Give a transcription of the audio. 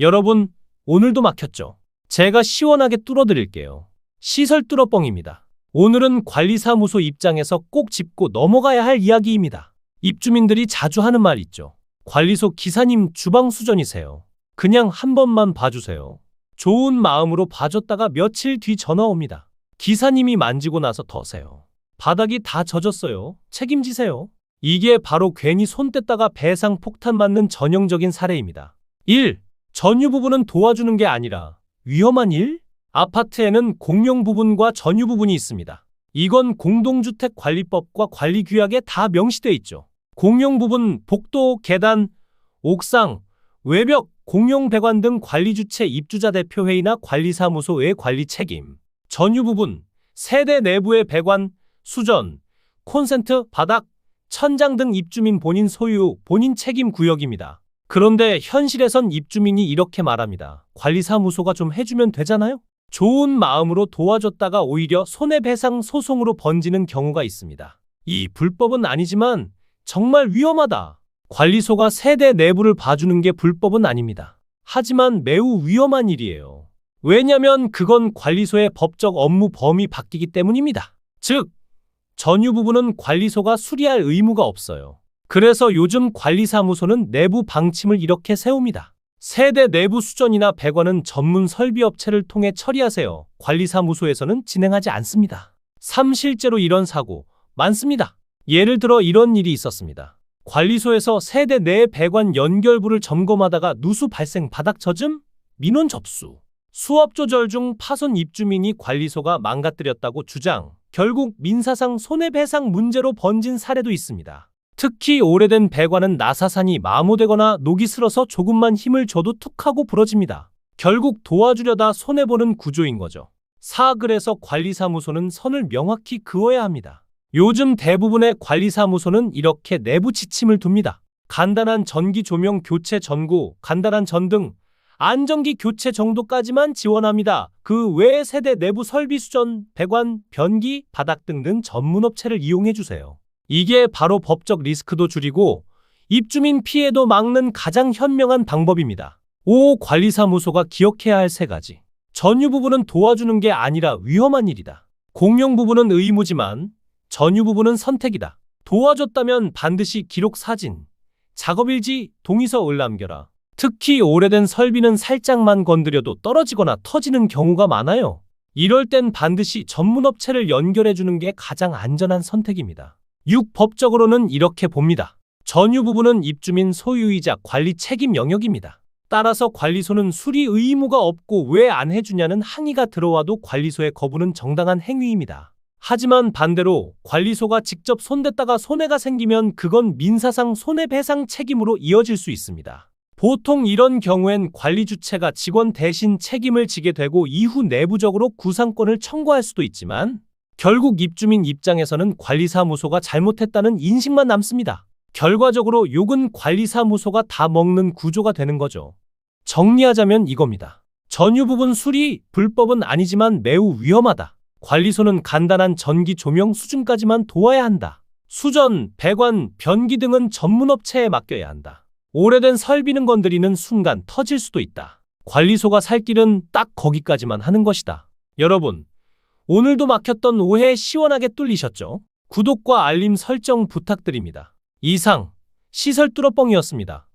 여러분, 오늘도 막혔죠? 제가 시원하게 뚫어드릴게요. 시설 뚫어뻥입니다. 오늘은 관리사무소 입장에서 꼭 짚고 넘어가야 할 이야기입니다. 입주민들이 자주 하는 말 있죠. 관리소 기사님 주방 수전이세요. 그냥 한 번만 봐주세요. 좋은 마음으로 봐줬다가 며칠 뒤 전화 옵니다. 기사님이 만지고 나서 더세요. 바닥이 다 젖었어요. 책임지세요. 이게 바로 괜히 손 뗐다가 배상 폭탄 맞는 전형적인 사례입니다. 1. 전유 부분은 도와주는 게 아니라 위험한 일? 아파트에는 공용 부분과 전유 부분이 있습니다. 이건 공동주택관리법과 관리규약에 다 명시되어 있죠. 공용 부분, 복도, 계단, 옥상, 외벽, 공용 배관 등 관리주체 입주자 대표회의나 관리사무소의 관리 책임. 전유 부분, 세대 내부의 배관, 수전, 콘센트, 바닥, 천장 등 입주민 본인 소유, 본인 책임 구역입니다. 그런데 현실에선 입주민이 이렇게 말합니다. 관리사무소가 좀 해주면 되잖아요? 좋은 마음으로 도와줬다가 오히려 손해배상 소송으로 번지는 경우가 있습니다. 이 불법은 아니지만 정말 위험하다. 관리소가 세대 내부를 봐주는 게 불법은 아닙니다. 하지만 매우 위험한 일이에요. 왜냐면 그건 관리소의 법적 업무 범위 바뀌기 때문입니다. 즉, 전유 부분은 관리소가 수리할 의무가 없어요. 그래서 요즘 관리사무소는 내부 방침을 이렇게 세웁니다. 세대 내부 수전이나 배관은 전문 설비업체를 통해 처리하세요. 관리사무소에서는 진행하지 않습니다. 실제로 이런 사고 많습니다. 예를 들어 이런 일이 있었습니다. 관리소에서 세대 내 배관 연결부를 점검하다가 누수 발생, 바닥 젖음, 민원 접수. 수업 조절 중 파손 입주민이 관리소가 망가뜨렸다고 주장. 결국 민사상 손해배상 문제로 번진 사례도 있습니다. 특히 오래된 배관은 나사산이 마모되거나 녹이 슬어서 조금만 힘을 줘도 툭 하고 부러집니다. 결국 도와주려다 손해보는 구조인 거죠. 그래서 관리사무소는 선을 명확히 그어야 합니다. 요즘 대부분의 관리사무소는 이렇게 내부 지침을 둡니다. 간단한 전기 조명 교체 전구, 간단한 전등, 안전기 교체 정도까지만 지원합니다. 그 외의 세대 내부 설비 수전, 배관, 변기, 바닥 등등 전문업체를 이용해주세요. 이게 바로 법적 리스크도 줄이고 입주민 피해도 막는 가장 현명한 방법입니다. 5. 관리사무소가 기억해야 할 3가지. 전유 부분은 도와주는 게 아니라 위험한 일이다. 공용 부분은 의무지만 전유 부분은 선택이다. 도와줬다면 반드시 기록 사진, 작업일지, 동의서를 남겨라. 특히 오래된 설비는 살짝만 건드려도 떨어지거나 터지는 경우가 많아요. 이럴 땐 반드시 전문업체를 연결해주는 게 가장 안전한 선택입니다. 6. 법적으로는 이렇게 봅니다. 전유 부분은 입주민 소유이자 관리 책임 영역입니다. 따라서 관리소는 수리 의무가 없고 왜 안 해주냐는 항의가 들어와도 관리소의 거부는 정당한 행위입니다. 하지만 반대로 관리소가 직접 손댔다가 손해가 생기면 그건 민사상 손해배상 책임으로 이어질 수 있습니다. 보통 이런 경우엔 관리 주체가 직원 대신 책임을 지게 되고 이후 내부적으로 구상권을 청구할 수도 있지만 결국 입주민 입장에서는 관리사무소가 잘못했다는 인식만 남습니다. 결과적으로 욕은 관리사무소가 다 먹는 구조가 되는 거죠. 정리하자면 이겁니다. 전유 부분 수리, 불법은 아니지만 매우 위험하다. 관리소는 간단한 전기 조명 수준까지만 도와야 한다. 수전, 배관, 변기 등은 전문업체에 맡겨야 한다. 오래된 설비는 건드리는 순간 터질 수도 있다. 관리소가 살 길은 딱 거기까지만 하는 것이다. 여러분, 오늘도 막혔던 오해 시원하게 뚫리셨죠? 구독과 알림 설정 부탁드립니다. 이상 시설 뚫어뻥이었습니다.